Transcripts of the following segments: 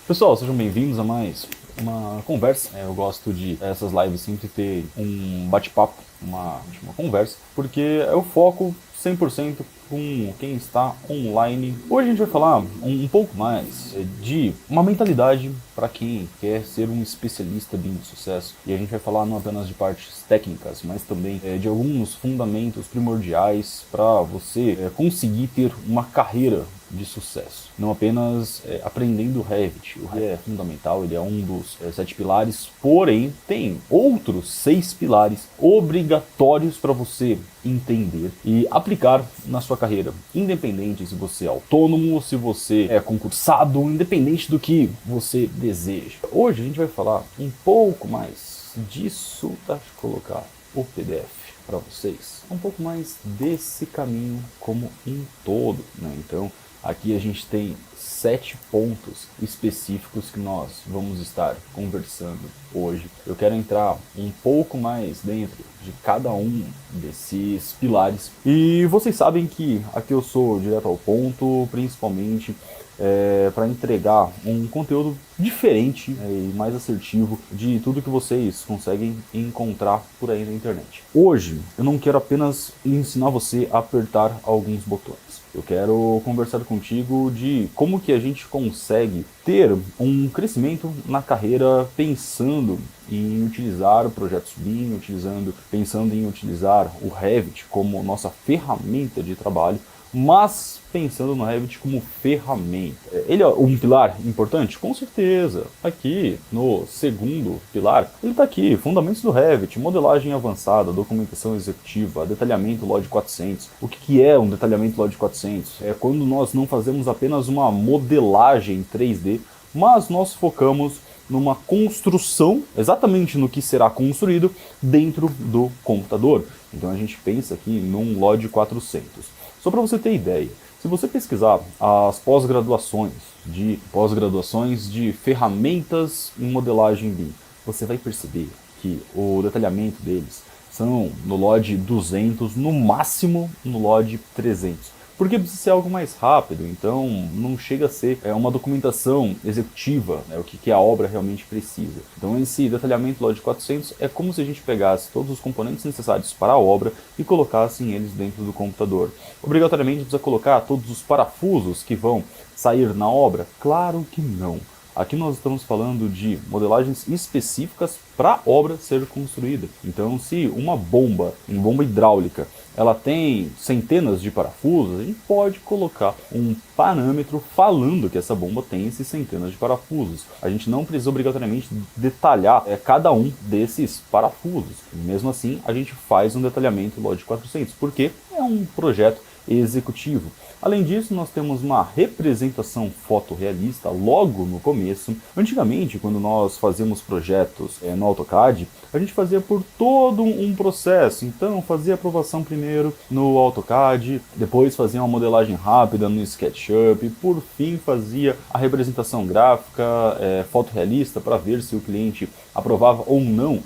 Pessoal, sejam bem-vindos a mais uma conversa. Eu gosto de essas lives sempre ter um bate-papo, uma conversa, porque eu foco 100% com quem está online. Hoje a gente vai falar um pouco mais de uma mentalidade para quem quer ser um especialista bem de sucesso. E a gente vai falar não apenas de partes técnicas, mas também de alguns fundamentos primordiais para você conseguir ter uma carreira de sucesso. Não apenas aprendendo Revit. O Revit é fundamental, ele é um dos 7 pilares, porém tem outros 6 pilares obrigatórios para você entender e aplicar na sua carreira. Independente se você é autônomo, se você é concursado, independente do que você deseja. Hoje a gente vai falar um pouco mais disso. Deixa eu colocar o PDF para vocês. Um pouco mais desse caminho como um todo, né? Então, aqui a gente tem 7 pontos específicos que nós vamos estar conversando hoje. Eu quero entrar um pouco mais dentro de cada um desses pilares. E vocês sabem que aqui eu sou direto ao ponto, principalmente para entregar um conteúdo diferente e mais assertivo de tudo que vocês conseguem encontrar por aí na internet. Hoje eu não quero apenas ensinar você a apertar alguns botões. Eu quero conversar contigo de como que a gente consegue ter um crescimento na carreira pensando em utilizar projetos BIM, pensando em utilizar o Revit como nossa ferramenta de trabalho, mas pensando no Revit como ferramenta. Ele é um pilar importante? Com certeza. Aqui, no segundo pilar, ele está aqui, fundamentos do Revit, modelagem avançada, documentação executiva, detalhamento LOD 400. O que é um detalhamento LOD 400? É quando nós não fazemos apenas uma modelagem 3D, mas nós focamos numa construção, exatamente no que será construído dentro do computador. Então a gente pensa aqui num LOD 400. Só para você ter ideia, se você pesquisar as pós-graduações de ferramentas em modelagem BIM, você vai perceber que o detalhamento deles são no LOD 200, no máximo no LOD 300. Porque precisa ser algo mais rápido, então não chega a ser uma documentação executiva, né, o que a obra realmente precisa. Então esse detalhamento LOD 400 é como se a gente pegasse todos os componentes necessários para a obra e colocassem eles dentro do computador. Obrigatoriamente precisa colocar todos os parafusos que vão sair na obra? Claro que não. Aqui nós estamos falando de modelagens específicas para a obra ser construída. Então, se uma bomba hidráulica, ela tem centenas de parafusos, a gente pode colocar um parâmetro falando que essa bomba tem esses centenas de parafusos. A gente não precisa obrigatoriamente detalhar cada um desses parafusos. Mesmo assim, a gente faz um detalhamento LOD 400, porque é um projeto executivo. Além disso, nós temos uma representação fotorrealista logo no começo. Antigamente, quando nós fazíamos projetos no AutoCAD, a gente fazia por todo um processo. Então, fazia a aprovação primeiro no AutoCAD, depois fazia uma modelagem rápida no SketchUp, por fim fazia a representação gráfica fotorrealista para ver se o cliente aprovava ou não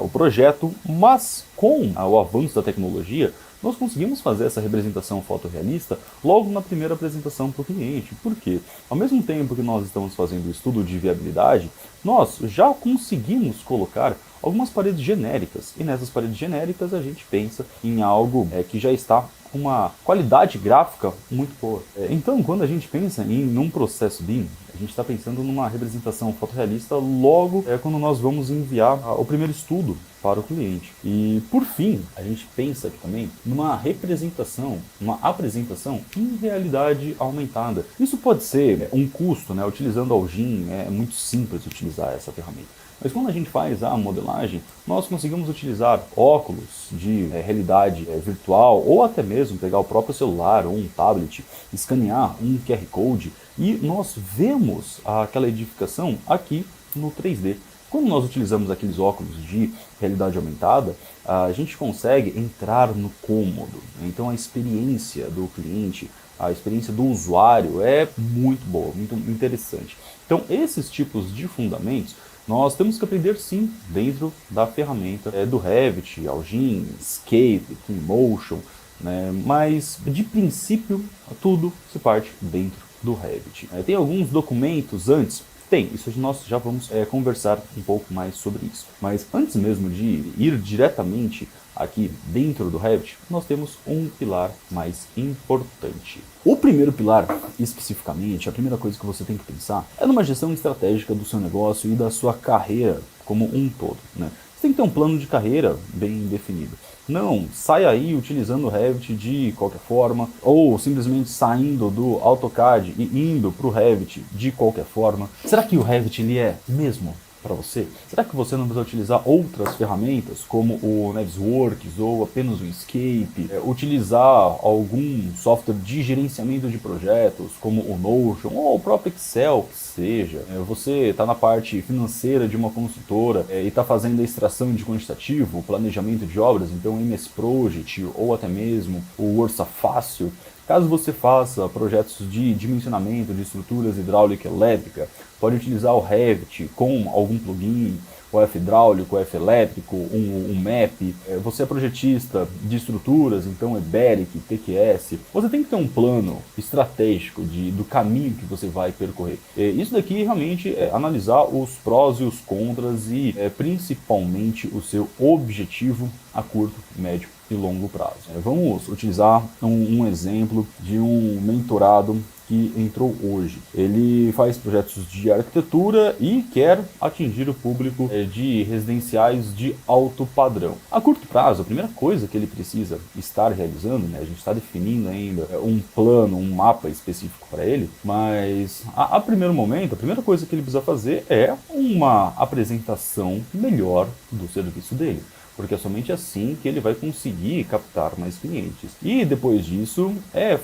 o projeto. Mas com o avanço da tecnologia, nós conseguimos fazer essa representação fotorrealista logo na primeira apresentação para o cliente. Por quê? Ao mesmo tempo que nós estamos fazendo o estudo de viabilidade, nós já conseguimos colocar algumas paredes genéricas. E nessas paredes genéricas a gente pensa em algo que já está com uma qualidade gráfica muito boa. Então, quando a gente pensa em um processo BIM, a gente está pensando numa representação fotorrealista logo quando nós vamos enviar o primeiro estudo para o cliente. E, por fim, a gente pensa aqui também numa representação, uma apresentação em realidade aumentada. Isso pode ser um custo, né? Utilizando a Algin, é muito simples utilizar essa ferramenta. Mas quando a gente faz a modelagem, nós conseguimos utilizar óculos de realidade virtual, ou até mesmo pegar o próprio celular ou um tablet, escanear um QR Code e nós vemos aquela edificação aqui no 3D. Quando nós utilizamos aqueles óculos de realidade aumentada, a gente consegue entrar no cômodo. Então a experiência do cliente, a experiência do usuário é muito boa, muito interessante. Então esses tipos de fundamentos nós temos que aprender sim dentro da ferramenta do Revit, Algin, Escape, Twinmotion, né? Mas de princípio tudo se parte dentro do Revit. Tem alguns documentos antes Tem, isso nós já vamos conversar um pouco mais sobre isso. Mas antes mesmo de ir diretamente aqui dentro do Revit, nós temos um pilar mais importante. O primeiro pilar, especificamente, a primeira coisa que você tem que pensar é numa gestão estratégica do seu negócio e da sua carreira como um todo, né? Você tem que ter um plano de carreira bem definido. Não sai aí utilizando o Revit de qualquer forma, ou simplesmente saindo do AutoCAD e indo para o Revit de qualquer forma. Será que o Revit ele é mesmo para você? Será que você não precisa utilizar outras ferramentas, como o Navisworks ou apenas o Inkscape? Utilizar algum software de gerenciamento de projetos, como o Notion ou o próprio Excel, que seja. Você está na parte financeira de uma consultora e está fazendo a extração de quantitativo, o planejamento de obras, então o MS Project ou até mesmo o Orça Fácil. Caso você faça projetos de dimensionamento de estruturas hidráulica e elétrica, pode utilizar o Revit com algum plugin, o F hidráulico, o F elétrico, um MAP. Você é projetista de estruturas, então EBERIC, TQS. Você tem que ter um plano estratégico do caminho que você vai percorrer. Isso daqui realmente é analisar os prós e os contras e principalmente o seu objetivo a curto, médio e longo prazo. Vamos utilizar um exemplo de um mentorado que entrou hoje. Ele faz projetos de arquitetura e quer atingir o público de residenciais de alto padrão. A curto prazo, a primeira coisa que ele precisa estar realizando, né, a gente está definindo ainda um plano, um mapa específico para ele, mas a primeiro momento, a primeira coisa que ele precisa fazer é uma apresentação melhor do serviço dele. Porque é somente assim que ele vai conseguir captar mais clientes. E depois disso,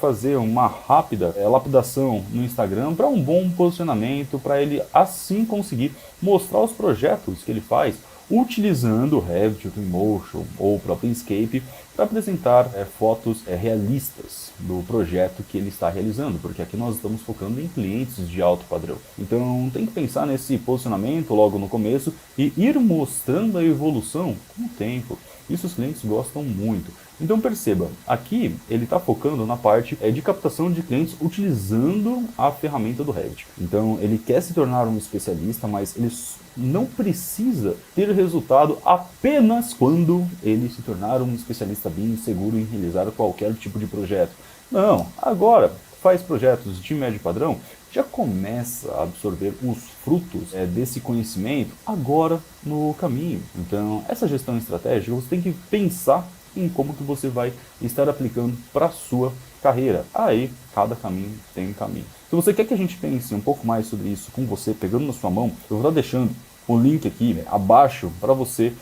fazer uma rápida lapidação no Instagram para um bom posicionamento, para ele assim conseguir mostrar os projetos que ele faz utilizando o Revit, o Twinmotion ou o próprio Inkscape para apresentar fotos realistas do projeto que ele está realizando, porque aqui nós estamos focando em clientes de alto padrão. Então tem que pensar nesse posicionamento logo no começo e ir mostrando a evolução com o tempo. Isso os clientes gostam muito. Então perceba, aqui ele está focando na parte de captação de clientes utilizando a ferramenta do Revit. Então ele quer se tornar um especialista, mas ele não precisa ter resultado apenas quando ele se tornar um especialista bem seguro em realizar qualquer tipo de projeto. Não, agora faz projetos de médio padrão, já começa a absorver os frutos desse conhecimento agora no caminho. Então essa gestão estratégica você tem que pensar em como que você vai estar aplicando para a sua carreira. Aí, cada caminho tem um caminho. Se você quer que a gente pense um pouco mais sobre isso com você, pegando na sua mão, eu vou estar deixando o link aqui abaixo para você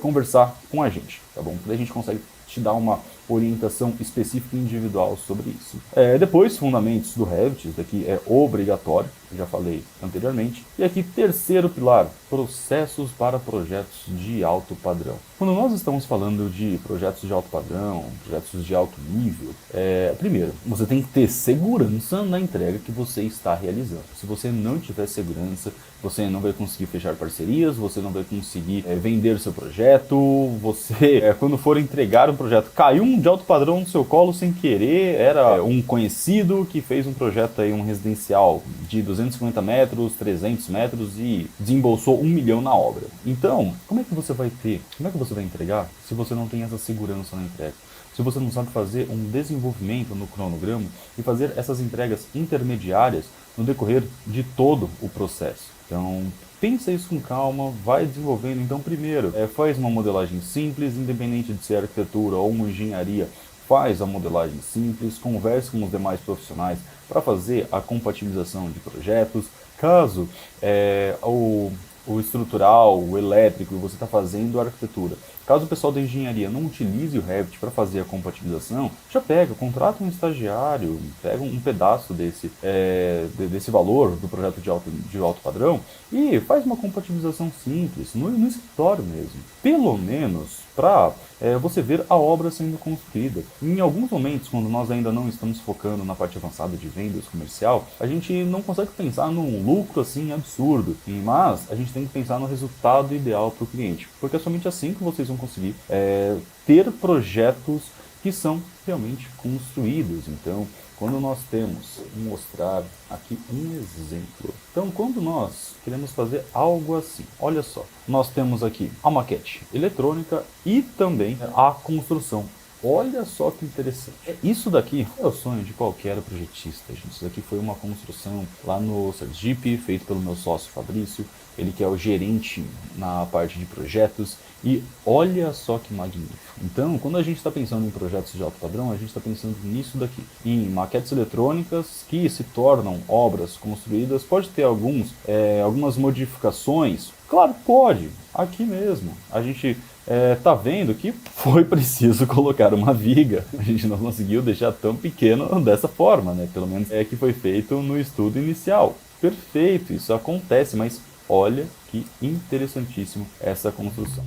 conversar com a gente, tá bom? Porque a gente consegue te dar uma orientação específica e individual sobre isso. Depois, fundamentos do Revit, isso daqui é obrigatório, eu já falei anteriormente. E aqui, terceiro pilar, processos para projetos de alto padrão. Quando nós estamos falando de projetos de alto padrão, projetos de alto nível, primeiro, você tem que ter segurança na entrega que você está realizando. Se você não tiver segurança, você não vai conseguir fechar parcerias, você não vai conseguir vender seu projeto, você, quando for entregar um projeto, caiu um de alto padrão no seu colo sem querer, era um conhecido que fez um projeto aí, um residencial de 250 metros, 300 metros e desembolsou 1 milhão na obra. Então, como é que você vai entregar se você não tem essa segurança na entrega? Se você não sabe fazer um desenvolvimento no cronograma e fazer essas entregas intermediárias no decorrer de todo o processo. Então, pensa isso com calma, vai desenvolvendo. Então, primeiro, faz uma modelagem simples, independente de ser arquitetura ou uma engenharia, faz a modelagem simples, converse com os demais profissionais para fazer a compatibilização de projetos. Caso o estrutural, o elétrico, você está fazendo a arquitetura. Caso o pessoal da engenharia não utilize o Revit para fazer a compatibilização, já contrata um estagiário, pega um pedaço desse valor do projeto de alto padrão e faz uma compatibilização simples, no escritório mesmo. Pelo menos para você ver a obra sendo construída. Em alguns momentos, quando nós ainda não estamos focando na parte avançada de vendas comercial, a gente não consegue pensar num lucro assim absurdo, mas a gente tem que pensar no resultado ideal para o cliente, porque é somente assim que vocês vão conseguir ter projetos que são realmente construídos. Então, quando nós temos, vou mostrar aqui um exemplo. Então, quando nós queremos fazer algo assim, olha só, nós temos aqui a maquete eletrônica e também a construção. Olha só que interessante. Isso daqui é o sonho de qualquer projetista, gente. Isso daqui foi uma construção lá no Sergipe, feito pelo meu sócio Fabrício. Ele que é o gerente na parte de projetos. E olha só que magnífico. Então, quando a gente está pensando em projetos de alto padrão, a gente está pensando nisso daqui. Em maquetes eletrônicas que se tornam obras construídas. Pode ter algumas modificações. Claro, pode. Aqui mesmo. A gente tá vendo que foi preciso colocar uma viga. A gente não conseguiu deixar tão pequeno dessa forma, né? Pelo menos é que foi feito no estudo inicial. Perfeito, isso acontece, mas olha que interessantíssimo essa construção.